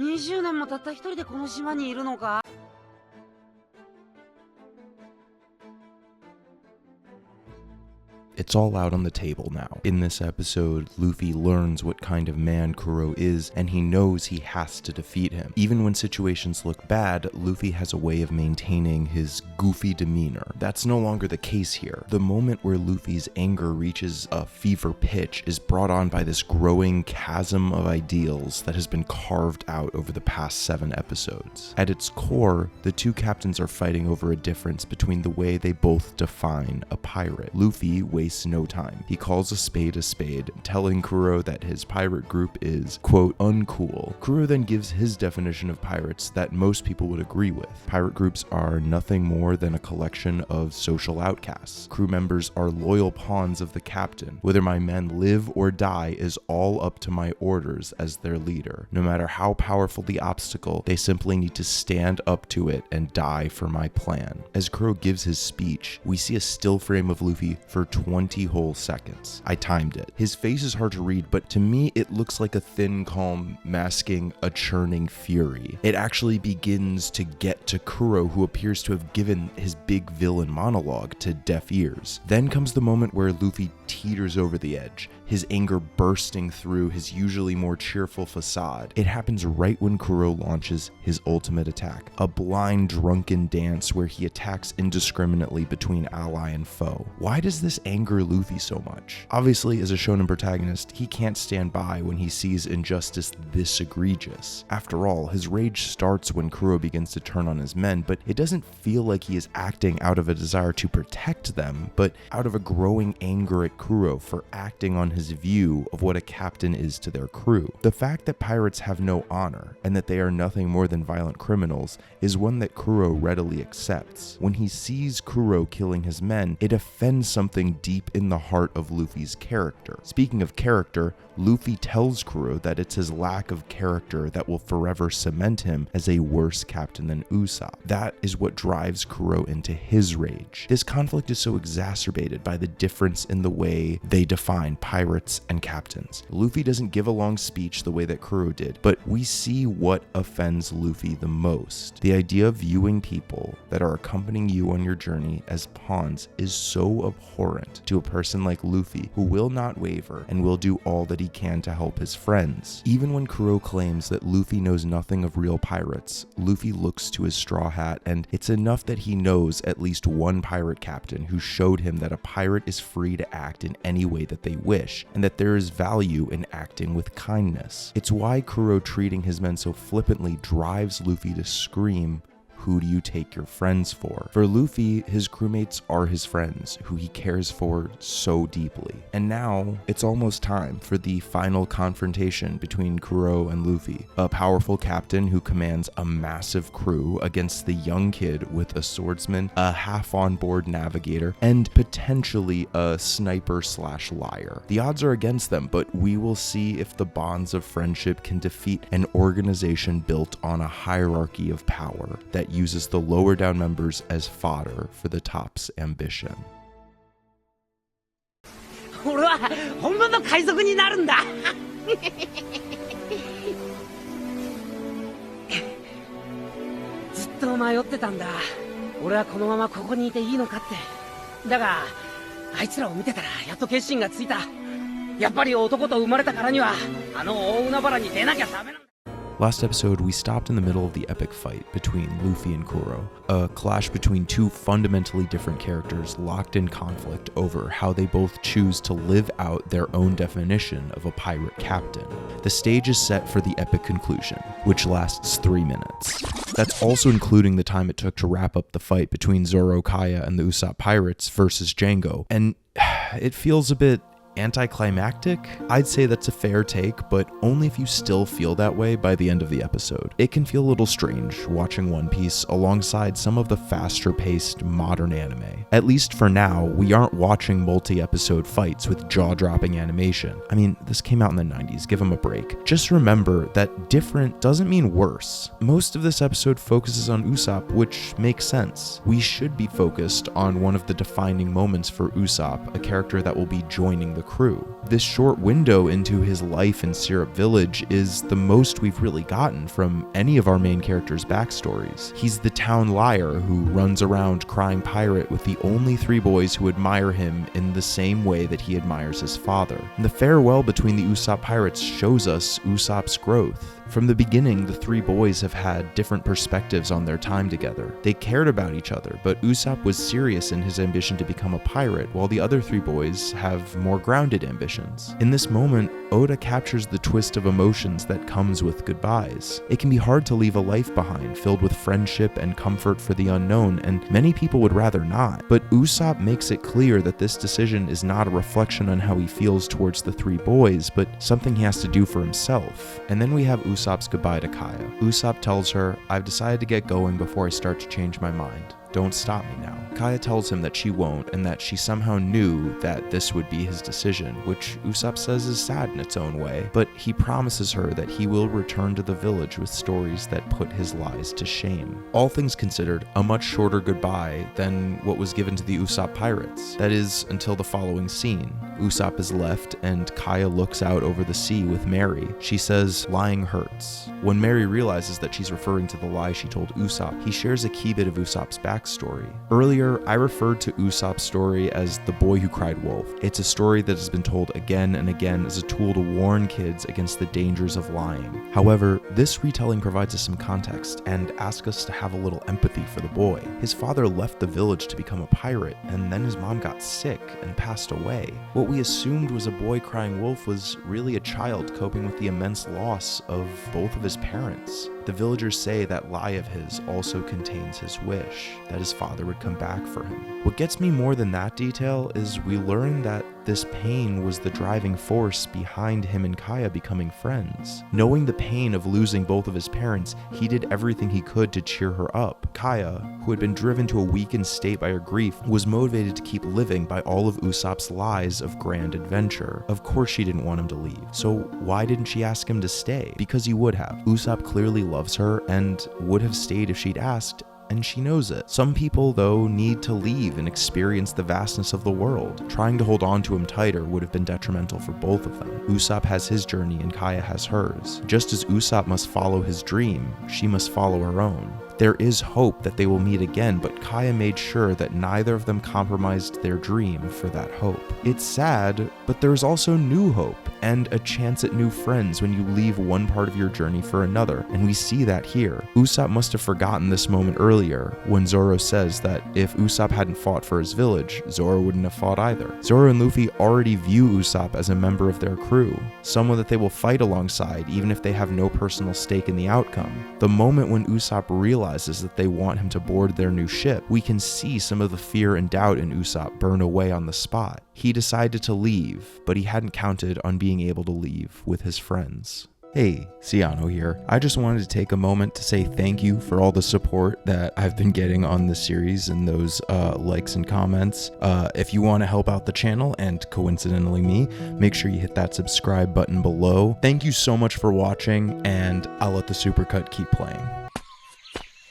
20年もたった一人でこの島にいるのか? It's all out on the table now. In this episode, Luffy learns what kind of man Kuro is, and he knows he has to defeat him. Even when situations look bad, Luffy has a way of maintaining his goofy demeanor. That's no longer the case here. The moment where Luffy's anger reaches a fever pitch is brought on by this growing chasm of ideals that has been carved out over the past 7 episodes. At its core, the two captains are fighting over a difference between the way they both define a pirate. Luffy wastes no time. He calls a spade, telling Kuro that his pirate group is, quote, uncool. Kuro then gives his definition of pirates that most people would agree with. Pirate groups are nothing more than a collection of social outcasts. Crew members are loyal pawns of the captain. Whether my men live or die is all up to my orders as their leader. No matter how powerful the obstacle, they simply need to stand up to it and die for my plan. As Kuro gives his speech, we see a still frame of Luffy for 20 whole seconds. I timed it. His face is hard to read, but to me it looks like a thin calm masking a churning fury. It actually begins to get to Kuro, who appears to have given his big villain monologue to deaf ears. Then comes the moment where Luffy teeters over the edge, his anger bursting through his usually more cheerful facade. It happens right when Kuro launches his ultimate attack, a blind drunken dance where he attacks indiscriminately between ally and foe. Why does this anger Luffy so much? Obviously, as a shonen protagonist, he can't stand by when he sees injustice this egregious. After all, his rage starts when Kuro begins to turn on his men, but it doesn't feel like he is acting out of a desire to protect them, but out of a growing anger at Kuro for acting on his view of what a captain is to their crew. The fact that pirates have no honor and that they are nothing more than violent criminals is one that Kuro readily accepts. When he sees Kuro killing his men, it offends something deep in the heart of Luffy's character. Speaking of character, Luffy tells Kuro that it's his lack of character that will forever cement him as a worse captain than Usopp. That is what drives Kuro into his rage. This conflict is so exacerbated by the difference in the way they define pirates and captains. Luffy doesn't give a long speech the way that Kuro did, but we see what offends Luffy the most. The idea of viewing people that are accompanying you on your journey as pawns is so abhorrent to a person like Luffy, who will not waver and will do all that he can to help his friends. Even when Kuro claims that Luffy knows nothing of real pirates, Luffy looks to his straw hat, and it's enough that he knows at least one pirate captain who showed him that a pirate is free to act in any way that they wish, and that there is value in acting with kindness. It's why Kuro treating his men so flippantly drives Luffy to scream, "Who do you take your friends for?" For Luffy, his crewmates are his friends, who he cares for so deeply. And now, it's almost time for the final confrontation between Kuro and Luffy, a powerful captain who commands a massive crew against the young kid with a swordsman, a half-on-board navigator, and potentially a sniper/liar. The odds are against them, but we will see if the bonds of friendship can defeat an organization built on a hierarchy of power that uses the lower down members as fodder for the top's ambition. 俺は本物の海賊になるんだ。ずっと迷ってたんだ。俺はこのままここにいていいのかって。だがあいつらを見てたらやっと決心がついた。やっぱり男と生まれたからにはあの大海原に出なきゃダメなんだ。 Last episode, we stopped in the middle of the epic fight between Luffy and Kuro, a clash between two fundamentally different characters locked in conflict over how they both choose to live out their own definition of a pirate captain. The stage is set for the epic conclusion, which lasts 3 minutes. That's also including the time it took to wrap up the fight between Zoro Kaya and the Usopp Pirates versus Django, and it feels a bit anticlimactic? I'd say that's a fair take, but only if you still feel that way by the end of the episode. It can feel a little strange watching One Piece alongside some of the faster-paced modern anime. At least for now, we aren't watching multi-episode fights with jaw-dropping animation. I mean, this came out in the 90s, give them a break. Just remember that different doesn't mean worse. Most of this episode focuses on Usopp, which makes sense. We should be focused on one of the defining moments for Usopp, a character that will be joining the the crew. This short window into his life in Syrup Village is the most we've really gotten from any of our main characters' backstories. He's the town liar who runs around crying pirate with the only 3 boys who admire him in the same way that he admires his father. And the farewell between the Usopp pirates shows us Usopp's growth. From the beginning, the 3 boys have had different perspectives on their time together. They cared about each other, but Usopp was serious in his ambition to become a pirate, while the other 3 boys have more grounded ambitions. In this moment, Oda captures the twist of emotions that comes with goodbyes. It can be hard to leave a life behind filled with friendship and comfort for the unknown, and many people would rather not. But Usopp makes it clear that this decision is not a reflection on how he feels towards the 3 boys, but something he has to do for himself. And then we have Usopp's goodbye to Kaya. Usopp tells her, "I've decided to get going before I start to change my mind. Don't stop me now." Kaya tells him that she won't, and that she somehow knew that this would be his decision, which Usopp says is sad in its own way, but he promises her that he will return to the village with stories that put his lies to shame. All things considered, a much shorter goodbye than what was given to the Usopp pirates. That is, until the following scene. Usopp is left, and Kaya looks out over the sea with Mary. She says, "Lying hurts." When Mary realizes that she's referring to the lie she told Usopp, he shares a key bit of Usopp's backstory. Earlier, I referred to Usopp's story as the boy who cried wolf. It's a story that has been told again and again as a tool to warn kids against the dangers of lying. However, this retelling provides us some context and asks us to have a little empathy for the boy. His father left the village to become a pirate, and then his mom got sick and passed away. What we assumed was a boy crying wolf was really a child coping with the immense loss of both of his parents. The villagers say that lie of his also contains his wish, that his father would come back for him. What gets me more than that detail is we learn that this pain was the driving force behind him and Kaya becoming friends. Knowing the pain of losing both of his parents, he did everything he could to cheer her up. Kaya, who had been driven to a weakened state by her grief, was motivated to keep living by all of Usopp's lies of grand adventure. Of course she didn't want him to leave, so why didn't she ask him to stay? Because he would have. Usopp clearly loves her and would have stayed if she'd asked, and she knows it. Some people, though, need to leave and experience the vastness of the world. Trying to hold on to him tighter would have been detrimental for both of them. Usopp has his journey and Kaya has hers. Just as Usopp must follow his dream, she must follow her own. There is hope that they will meet again, but Kaya made sure that neither of them compromised their dream for that hope. It's sad, but there's also new hope and a chance at new friends when you leave one part of your journey for another, and we see that here. Usopp must have forgotten this moment earlier when Zoro says that if Usopp hadn't fought for his village, Zoro wouldn't have fought either. Zoro and Luffy already view Usopp as a member of their crew, someone that they will fight alongside even if they have no personal stake in the outcome. The moment when Usopp realizes that they want him to board their new ship, we can see some of the fear and doubt in Usopp burn away on the spot. He decided to leave, but he hadn't counted on being able to leave with his friends. Hey, Ciano here. I just wanted to take a moment to say thank you for all the support that I've been getting on this series and those likes and comments. If you want to help out the channel, and coincidentally me, make sure you hit that subscribe button below. Thank you so much for watching, and I'll let the supercut keep playing.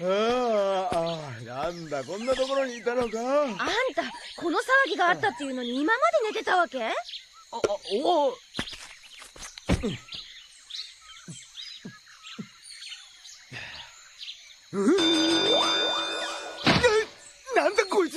なんだこんなところにいたのか。あんたこの騒ぎがあったっていうのに今まで寝てたわけ？おなんだこいつ。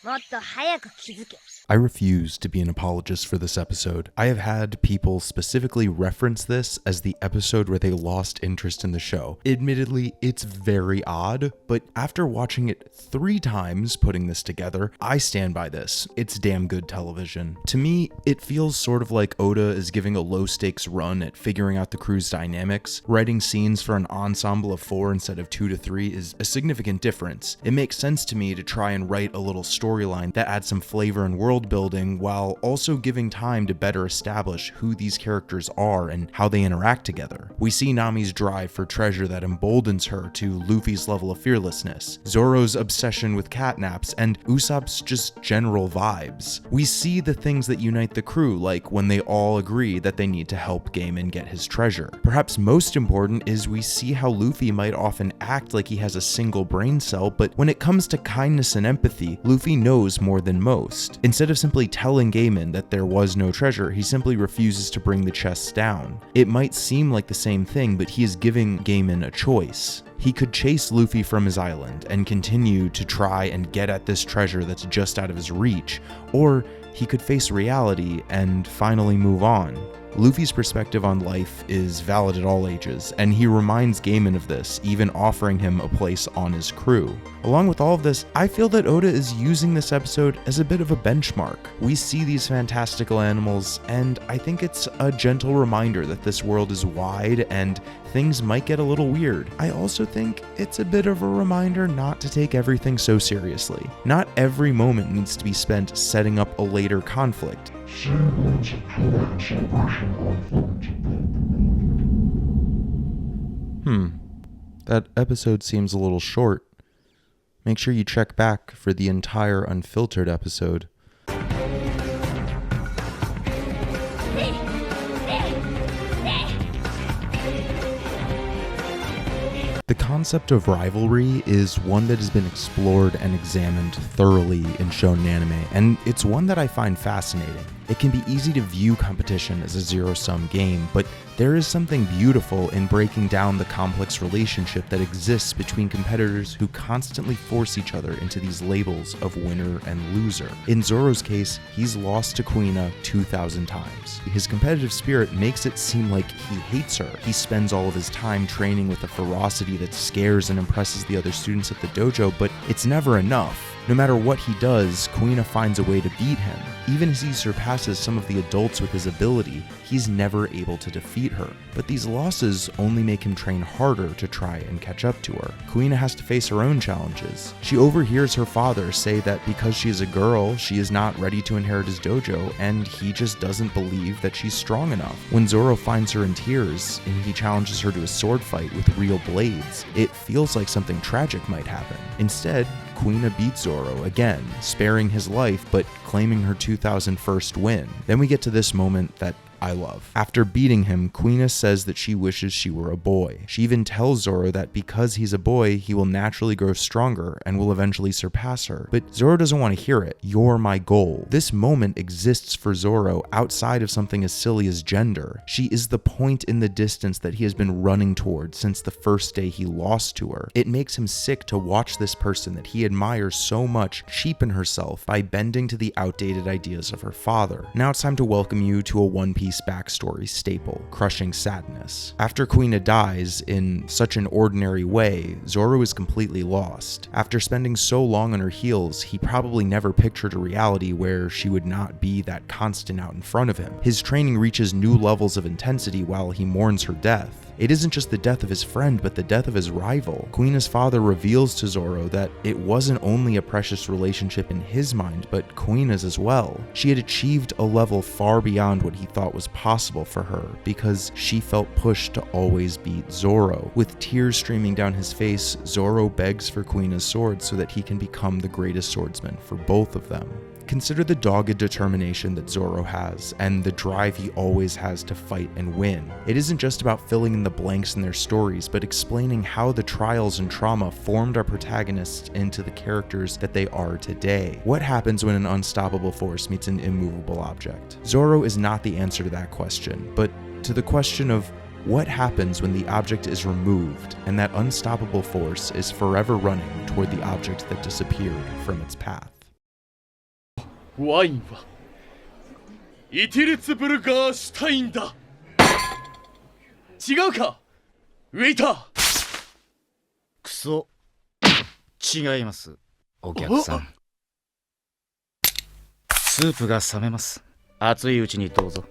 もっと早く気づけ。 I refuse to be an apologist for this episode. I have had people specifically reference this as the episode where they lost interest in the show. Admittedly, it's very odd, but after watching it 3 times putting this together, I stand by this. It's damn good television. To me, it feels sort of like Oda is giving a low-stakes run at figuring out the crew's dynamics. Writing scenes for an ensemble of 4 instead of 2 to 3 is a significant difference. It makes sense to me to try and write a little storyline that adds some flavor and world building while also giving time to better establish who these characters are and how they interact together. We see Nami's drive for treasure that emboldens her to Luffy's level of fearlessness, Zoro's obsession with catnaps, and Usopp's just general vibes. We see the things that unite the crew, like when they all agree that they need to help Gaiman get his treasure. Perhaps most important is we see how Luffy might often act like he has a single brain cell, but when it comes to kindness and empathy, Luffy he knows more than most. Instead of simply telling Gaiman that there was no treasure, he simply refuses to bring the chests down. It might seem like the same thing, but he is giving Gaiman a choice. He could chase Luffy from his island and continue to try and get at this treasure that's just out of his reach, or he could face reality and finally move on. Luffy's perspective on life is valid at all ages, and he reminds Gaiman of this, even offering him a place on his crew. Along with all of this, I feel that Oda is using this episode as a bit of a benchmark. We see these fantastical animals, and I think it's a gentle reminder that this world is wide and things might get a little weird. I also think it's a bit of a reminder not to take everything so seriously. Not every moment needs to be spent setting up a later conflict. That episode seems a little short. Make sure you check back for the entire unfiltered episode. The concept of rivalry is one that has been explored and examined thoroughly in shonen anime, and it's one that I find fascinating. It can be easy to view competition as a zero-sum game, but there is something beautiful in breaking down the complex relationship that exists between competitors who constantly force each other into these labels of winner and loser. In Zoro's case, he's lost to Kuina 2,000 times. His competitive spirit makes it seem like he hates her. He spends all of his time training with a ferocity that scares and impresses the other students at the dojo, but it's never enough. No matter what he does, Kuina finds a way to beat him. Even as he surpasses some of the adults with his ability, he's never able to defeat her. But these losses only make him train harder to try and catch up to her. Kuina has to face her own challenges. She overhears her father say that because she is a girl, she is not ready to inherit his dojo, and he just doesn't believe that she's strong enough. When Zoro finds her in tears, and he challenges her to a sword fight with real blades, it feels like something tragic might happen. Instead, Kuina beats Zoro again, sparing his life but claiming her 2001st win. Then we get to this moment that I love. After beating him, Kuina says that she wishes she were a boy. She even tells Zoro that because he's a boy, he will naturally grow stronger and will eventually surpass her. But Zoro doesn't want to hear it. You're my goal. This moment exists for Zoro outside of something as silly as gender. She is the point in the distance that he has been running toward since the first day he lost to her. It makes him sick to watch this person that he admires so much cheapen herself by bending to the outdated ideas of her father. Now it's time to welcome you to a One Piece backstory staple, Crushing Sadness. After Kuina dies in such an ordinary way, Zoro is completely lost. After spending so long on her heels, he probably never pictured a reality where she would not be that constant out in front of him. His training reaches new levels of intensity while he mourns her death. It isn't just the death of his friend, but the death of his rival. Kuina's father reveals to Zoro that it wasn't only a precious relationship in his mind, but Kuina's as well. She had achieved a level far beyond what he thought was possible for her, because she felt pushed to always beat Zoro. With tears streaming down his face, Zoro begs for Kuina's sword so that he can become the greatest swordsman for both of them. Consider the dogged determination that Zoro has, and the drive he always has to fight and win. It isn't just about filling in the blanks in their stories, but explaining how the trials and trauma formed our protagonists into the characters that they are today. What happens when an unstoppable force meets an immovable object? Zoro is not the answer to that question, but to the question of what happens when the object is removed and that unstoppable force is forever running toward the object that disappeared from its path. ワインはイティレツブルガーシュタインだ。違うかウェイター。クソ違います、お客さん。スープが冷めます。熱いうちにどうぞ。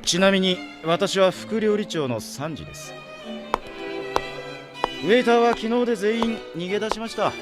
ちなみに私は副料理長のサンジです。ウェイターは昨日で全員逃げ出しました。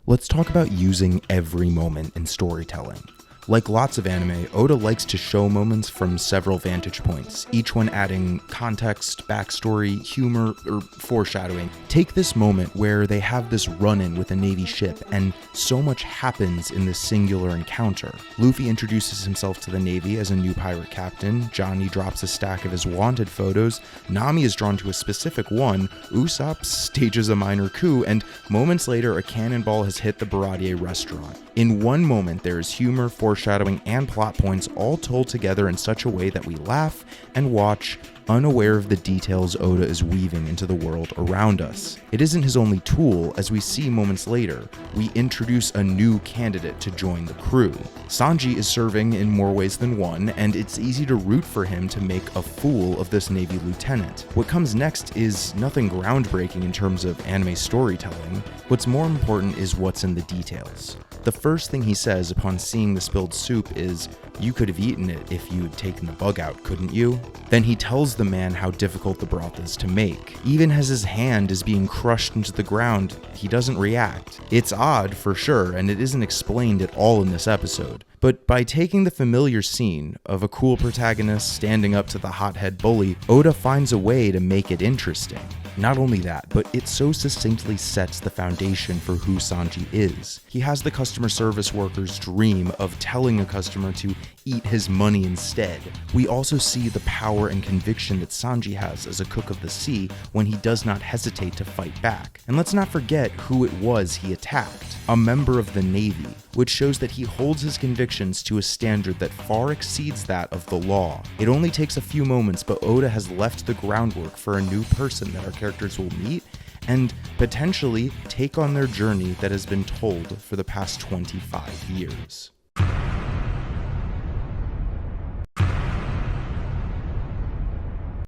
Let's talk about using every moment in storytelling. Like lots of anime, Oda likes to show moments from several vantage points, each one adding context, backstory, humor, or foreshadowing. Take this moment where they have this run-in with a Navy ship, and so much happens in this singular encounter. Luffy introduces himself to the Navy as a new pirate captain, Johnny drops a stack of his wanted photos, Nami is drawn to a specific one, Usopp stages a minor coup, and moments later a cannonball has hit the Baratier restaurant. In one moment there is humor, foreshadowing, and plot points all told together in such a way that we laugh and watch, unaware of the details Oda is weaving into the world around us. It isn't his only tool, as we see moments later. We introduce a new candidate to join the crew. Sanji is serving in more ways than one, and it's easy to root for him to make a fool of this Navy lieutenant. What comes next is nothing groundbreaking in terms of anime storytelling. What's more important is what's in the details. The first thing he says upon seeing the spilled soup is, "You could have eaten it if you'd taken the bug out, couldn't you?" Then he tells the man how difficult the broth is to make. Even as his hand is being crushed into the ground, he doesn't react. It's odd for sure, and it isn't explained at all in this episode. But by taking the familiar scene of a cool protagonist standing up to the hothead bully, Oda finds a way to make it interesting. Not only that, but it so succinctly sets the foundation for who Sanji is. He has the customer service worker's dream of telling a customer to eat his money instead. We also see the power and conviction that Sanji has as a cook of the sea when he does not hesitate to fight back. And let's not forget who it was he attacked, a member of the Navy, which shows that he holds his convictions to a standard that far exceeds that of the law. It only takes a few moments, but Oda has left the groundwork for a new person that our characters will meet and potentially take on their journey that has been told for the past 25 years.